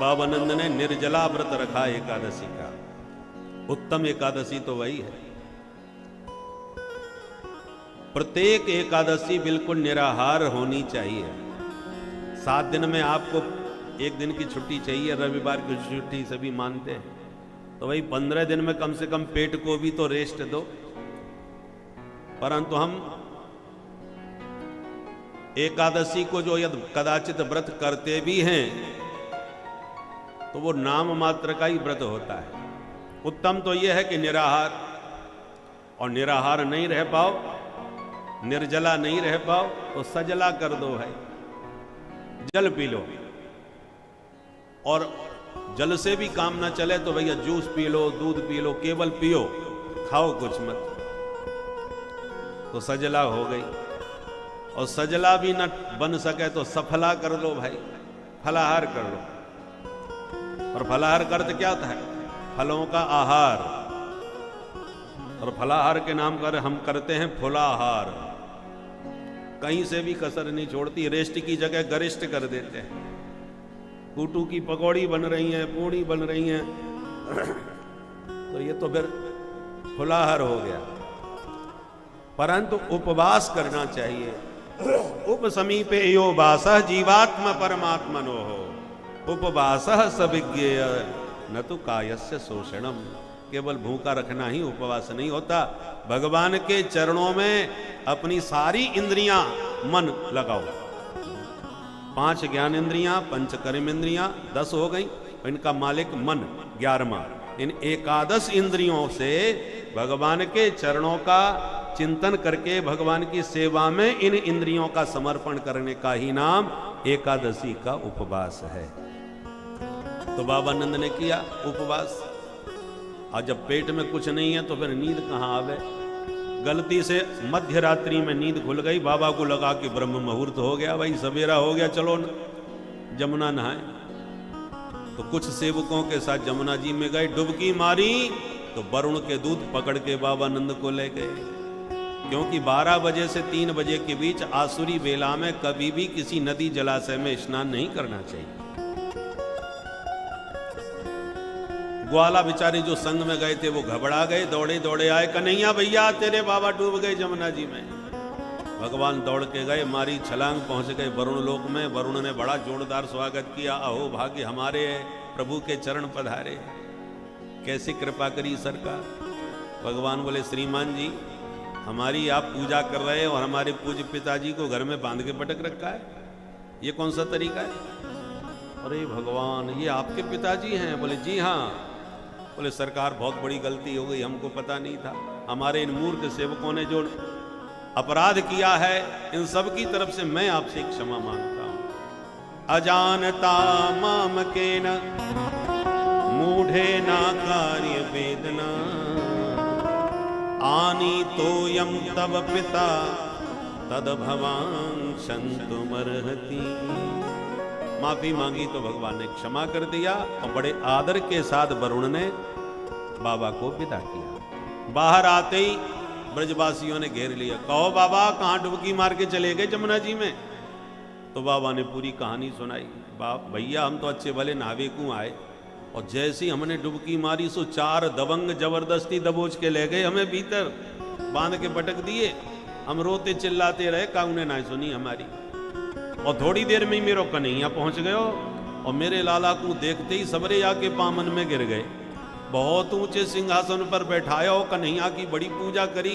बाबानंद ने निर्जला व्रत रखा एकादशी का। उत्तम एकादशी तो वही है। प्रत्येक एकादशी बिल्कुल निराहार होनी चाहिए। 7 दिन में आपको 1 दिन की छुट्टी चाहिए, रविवार की छुट्टी सभी मानते हैं, तो वही 15 दिन में कम से कम पेट को भी तो रेस्ट दो। परंतु हम एकादशी को जो यदि कदाचित व्रत करते भी हैं तो वो नाम मात्र का ही व्रत होता है। उत्तम तो यह है कि निराहार, और निराहार नहीं रह पाओ, निर्जला नहीं रह पाओ तो सजला कर दो भाई, जल पी लो। और जल से भी काम ना चले तो भैया जूस पी लो, दूध पी लो, केवल पियो, खाओ कुछ मत, तो सजला हो गई। और सजला भी न बन सके तो सफला कर लो भाई, फलाहार कर लो। और फलाहार का अर्थ क्या होता है? फलों का आहार। और फलाहार के नाम पर हम करते हैं फुलाहार, कहीं से भी कसर नहीं छोड़ती, रेस्ट की जगह गरिष्ठ कर देते हैं। कूटू की पकौड़ी बन रही हैं, पूड़ी बन रही हैं तो ये तो फिर फुलाहार हो गया। परंतु उपवास करना चाहिए। उप समीपे यो वासः जीवात्मा परमात्मनो हो, उपवासः सविज्ञेय न तो कायस्य शोषणम। केवल भूखा रखना ही उपवास नहीं होता। भगवान के चरणों में अपनी सारी इंद्रियां, मन लगाओ। 5 ज्ञान इंद्रियां, 5 कर्म इंद्रियां 10 हो गई, इनका मालिक मन 11वां। इन एकादश इंद्रियों से भगवान के चरणों का चिंतन करके भगवान की सेवा में इन इंद्रियों का समर्पण करने का ही नाम एकादशी का उपवास है। तो बाबानंद ने किया उपवास। और जब पेट में कुछ नहीं है तो फिर नींद कहाँ आवे। गलती से मध्य रात्रि में नींद खुल गई, बाबा को लगा कि ब्रह्म मुहूर्त हो गया, भाई सवेरा हो गया, चलो जमुना नहाए। तो कुछ सेवकों के साथ जमुना जी में गए, डुबकी मारी तो वरुण के दूध पकड़ के बाबानंद को ले गए। क्योंकि 12 बजे से 3 बजे के बीच आसुरी बेला में कभी भी किसी नदी जलाशय में स्नान नहीं करना चाहिए। ग्वाला बेचारे जो संग में गए थे वो घबरा गए, दौड़े दौड़े आए, कन्हैया भैया तेरे बाबा डूब गए जमुना जी में। भगवान दौड़ के गए, मारी छलांग, पहुंच गए वरुण लोक में। वरुण ने बड़ा जोरदार स्वागत किया, अहो भाग्य हमारे प्रभु के चरण पधारे, कैसी कृपा करी सरकार। भगवान बोले, श्रीमान जी हमारी आप पूजा कर रहे हैं और हमारे पूज्य पिताजी को घर में बांध के पटक रखा है, ये कौन सा तरीका है? अरे भगवान ये आपके पिताजी हैं? बोले जी हाँ। बोले सरकार बहुत बड़ी गलती हो गई, हमको पता नहीं था। हमारे इन मूर्ख सेवकों ने जो अपराध किया है, इन सब की तरफ से मैं आपसे क्षमा मांगता हूं। अजानता माम केन मूढ़े ना कार्य वेदना, आनी तोयम तब पिता तद भवान संतुमर्हति। माफी मांगी तो भगवान ने क्षमा कर दिया और बड़े आदर के साथ वरुण ने बाबा को विदा किया। बाहर आते ही ब्रजवासियों ने घेर लिया, कहो बाबा कहां डुबकी मार के चले गए जमुना जी में? तो बाबा ने पूरी कहानी सुनाई। भैया हम तो अच्छे भले नहावे को आए, और जैसी हमने डुबकी मारी सो 4 दबंग जबरदस्ती दबोच के ले गए, हमें भीतर बांध के पटक दिए। हम रोते चिल्लाते रहे, काउने ना सुनी हमारी। और थोड़ी देर में ही मेरो कन्हैया पहुंच गयो, और मेरे लाला को देखते ही सबरे आके पामन में गिर गए। बहुत ऊंचे सिंहासन पर बैठाया हो, कन्हैया की बड़ी पूजा करी।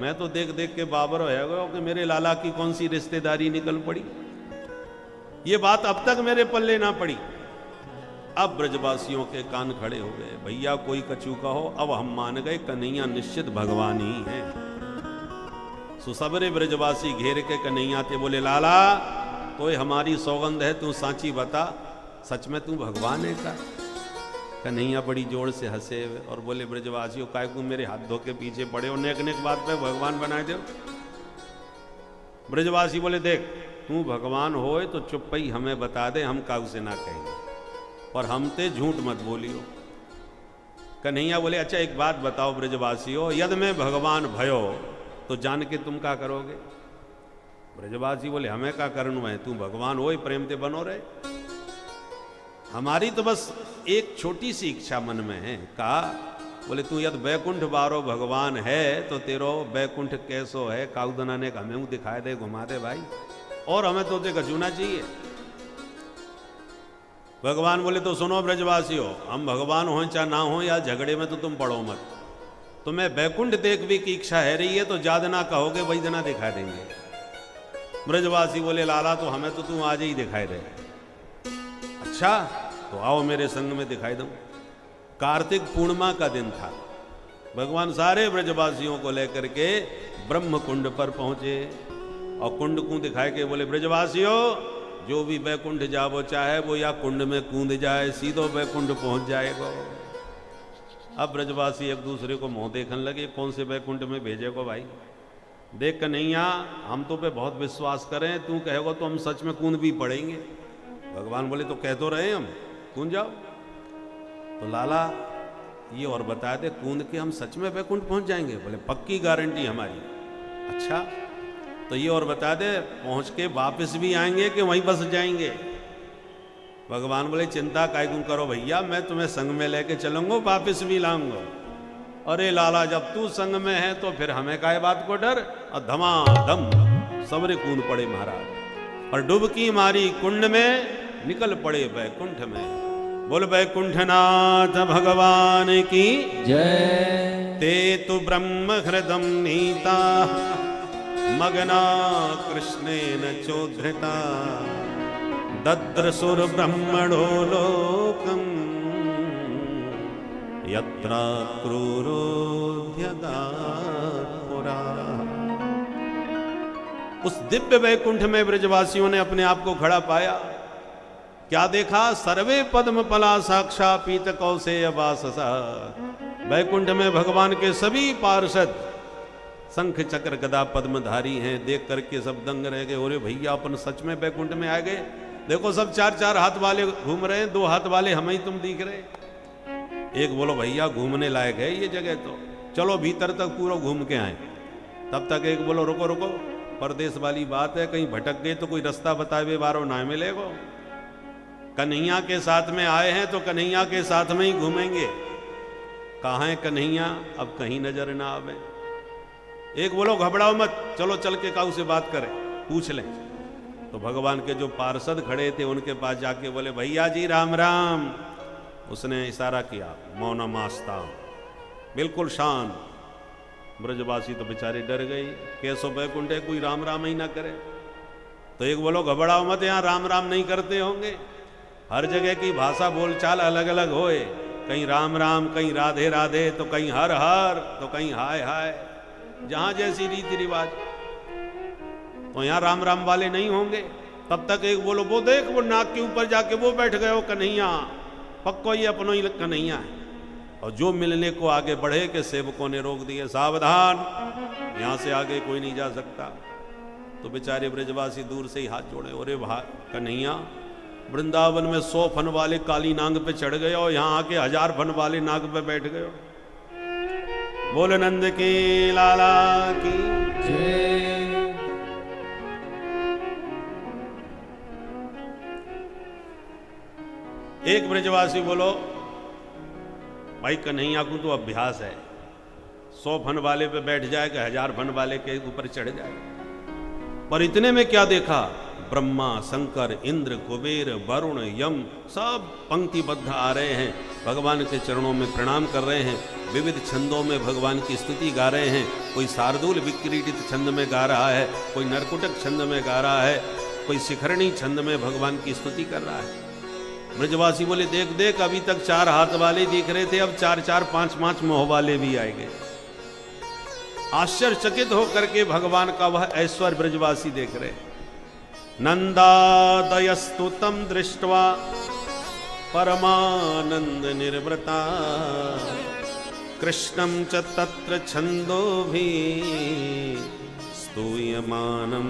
मैं तो देख देख के बाबर हो गया कि मेरे लाला की कौन सी रिश्तेदारी निकल पड़ी। ये बात अब तक मेरे पल्ले ना पड़ी। अब ब्रजवासियों के कान खड़े हो गए, भैया कोई कछु कहो, अब हम मान गए कन्हैया निश्चित भगवान ही है। सुसबरे ब्रजवासी घेर के कन्हैया थे, बोले लाला तो हमारी सौगंध है, तू सांची बता, सच में तू भगवान है का? कन्हैया बड़ी जोर से हंसे और बोले, ब्रजवासियों काय को मेरे हाथ धो के पीछे पड़े हो, नेक नेक बात पे भगवान बनाए दो। ब्रजवासी बोले, देख तू भगवान होए तो चुप ही हमें बता दे, हम काऊ से ना कहेंगे, और हम ते झूठ मत बोलियो। कन्हैया बोले, अच्छा एक बात बताओ ब्रजवासियों, यदि मैं भगवान भयो तो जान के तुम क्या करोगे? ब्रजवासी बोले, हमें क्या करना है, तू भगवान हो प्रेम ते बनो रहे। हमारी तो बस एक छोटी सी इच्छा मन में है। कहा बोले तू यद बैकुंठ बारो भगवान है तो तेरो बैकुंठ कैसो है, काउदना ने हमें दिखाए दे, घुमा दे भाई, और हमें तो ते कचूना चाहिए। भगवान बोले तो सुनो ब्रजवासियों, हम भगवान हो चाहे ना हो या झगड़े में तो तुम पड़ो मत, तुम्हें बैकुंठ देखने की इच्छा है रही है तो ज्यादा ना कहोगे वही जना दिखा देंगे। ब्रजवासी बोले लाला तो हमें तो तू आज ही दिखाई दे। अच्छा तो आओ मेरे संग में दिखाई दूं। कार्तिक पूर्णिमा का दिन था, भगवान सारे ब्रजवासियों को लेकर के ब्रह्म कुंड पर पहुंचे और कुंड को दिखाए के बोले ब्रजवासियों जो भी बैकुंठ जावो चाहे वो या कुंड में कूद जाए, सीधो बैकुंठ पहुंच जाएगा। अब ब्रजवासी एक दूसरे को मुंह देखने लगे, कौन से बैकुंठ में भेजे को भाई, देख कन्हैया हम तो पे बहुत विश्वास करें, तू कहेगा तो हम सच में कूद भी पड़ेंगे। भगवान बोले तो कह तो रहे हम कूद जाओ। तो लाला ये और बता दे कूद के हम सच में बैकुंठ पहुंच जाएंगे? बोले पक्की गारंटी हमारी। अच्छा तो ये और बता दे पहुंच के वापस भी आएंगे कि वहीं बस जाएंगे? भगवान बोले चिंता काय क्यों करो भैया, मैं तुम्हें संग में लेके चलूंगा, वापस भी लाऊंगा। अरे लाला जब तू संग में है तो फिर हमें काय बात को डर। और धमाधम सबरे कूद पड़े महाराज और डुबकी मारी कुंड में, निकल पड़े बैकुंठ में। बोल बैकुंठनाथ भगवान की जय। ते तु ब्रह्म हृदम नीता मगना कृष्णेन चोद्धृता दद्रसुर ब्रह्मणो लोकम यत्रा क्रूरोध्यगात्पुरा। उस दिव्य वैकुंठ में ब्रजवासियों ने अपने आप को खड़ा पाया। क्या देखा? सर्वे पद्म पला साक्षा पीत कौसेय वाससा। वैकुंठ में भगवान के सभी पार्षद शंख चक्र गदा पद्मधारी हैं। देख करके सब दंग रह गए, अरे भैया अपन सच में बैकुंठ में आ गए। देखो सब चार चार हाथ वाले घूम रहे हैं, दो हाथ वाले हमें ही तुम दिख रहे। एक बोलो भैया घूमने लायक है ये जगह, तो चलो भीतर तक पूरा घूम के आए। तब तक एक बोलो रुको रुको, परदेश वाली बात है, कहीं भटक गए तो कोई रास्ता बतावे बारो ना मिलेगो। कन्हैया के साथ में आए हैं तो कन्हैया के साथ में ही घूमेंगे। कहाँ है कन्हैया? अब कहीं नजर ना आवे। एक बोलो घबराओ मत, चलो चल के काऊ से बात करें, पूछ लें। तो भगवान के जो पार्षद खड़े थे उनके पास जाके बोले भैया जी राम राम। उसने इशारा किया, मौनमास्ता, बिल्कुल शांत। ब्रजवासी तो बेचारे डर गई, कैसो बैकुंठ है कोई राम राम ही ना करे। तो एक बोलो घबराओ मत, यहाँ राम राम नहीं करते होंगे। हर जगह की भाषा बोलचाल अलग अलग होए, कहीं राम राम, कहीं राधे राधे, तो कहीं हर हर, तो कहीं हाय हाय, जहां जैसी रीति रिवाज। तो यहां राम राम वाले नहीं होंगे। तब तक एक बोलो वो देख वो नाक के ऊपर जाके वो बैठ गए हो कन्हैया, पक्को ये अपनो ही कन्हैया है। और जो मिलने को आगे बढ़े के सेवकों ने रोक दिए, सावधान यहां से आगे कोई नहीं जा सकता। तो बेचारे ब्रजवासी दूर से ही हाथ जोड़े, अरे भा कन्हैया वृंदावन में 100 फन वाले काली नांग पे चढ़ गए और यहां आके 1000 फन वाले नाग पे बैठ गए। बोल नंद की लाला की जय। एक ब्रजवासी बोलो भाई कन्हैया को तो अभ्यास है, 100 फन वाले पे बैठ जाएगा, 1000 फन वाले के ऊपर चढ़ जाएगा। पर इतने में क्या देखा? ब्रह्मा, शंकर, इंद्र, कुबेर, वरुण, यम सब पंक्तिबद्ध आ रहे हैं, भगवान के चरणों में प्रणाम कर रहे हैं, विविध छंदों में भगवान की स्तुति गा रहे हैं। कोई शार्दूल विक्रीडित छंद में गा रहा है, कोई नरकुटक छंद में गा रहा है, कोई शिखरणी छंद में भगवान की स्तुति कर रहा है। ब्रजवासी बोले देख देख, अभी तक 4 हाथ वाले दिख रहे थे, अब 4-4, 5-5 मोह वाले भी आए गए। आश्चर्यचकित होकर के भगवान का वह ऐश्वर्य ब्रजवासी देख रहे। नंदादयस्तु तम दृष्ट्वा परमानंद निर्वृता कृष्णं च तत्र छंदोभि स्तूयमानं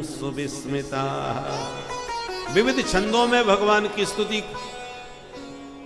सुविस्मिता। विविध छंदों में भगवान की स्तुति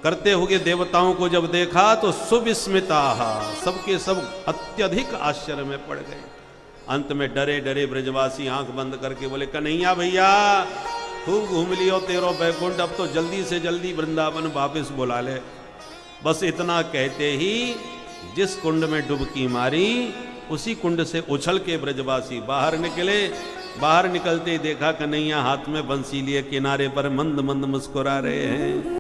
करते हुए देवताओं को जब देखा तो सुविस्मिता, सबके सब अत्यधिक आश्चर्य में पड़ गए। अंत में डरे डरे ब्रजवासी आंख बंद करके बोले कन्हैया भैया खूब घूम लियो तेरो बैकुंठ, अब तो जल्दी से जल्दी वृंदावन वापस बुला ले। बस इतना कहते ही जिस कुंड में डुबकी मारी उसी कुंड से उछल के ब्रजवासी बाहर निकले। बाहर निकलते ही देखा कन्हैया हाथ में बंसी लिए किनारे पर मंद मंद मुस्कुरा रहे हैं।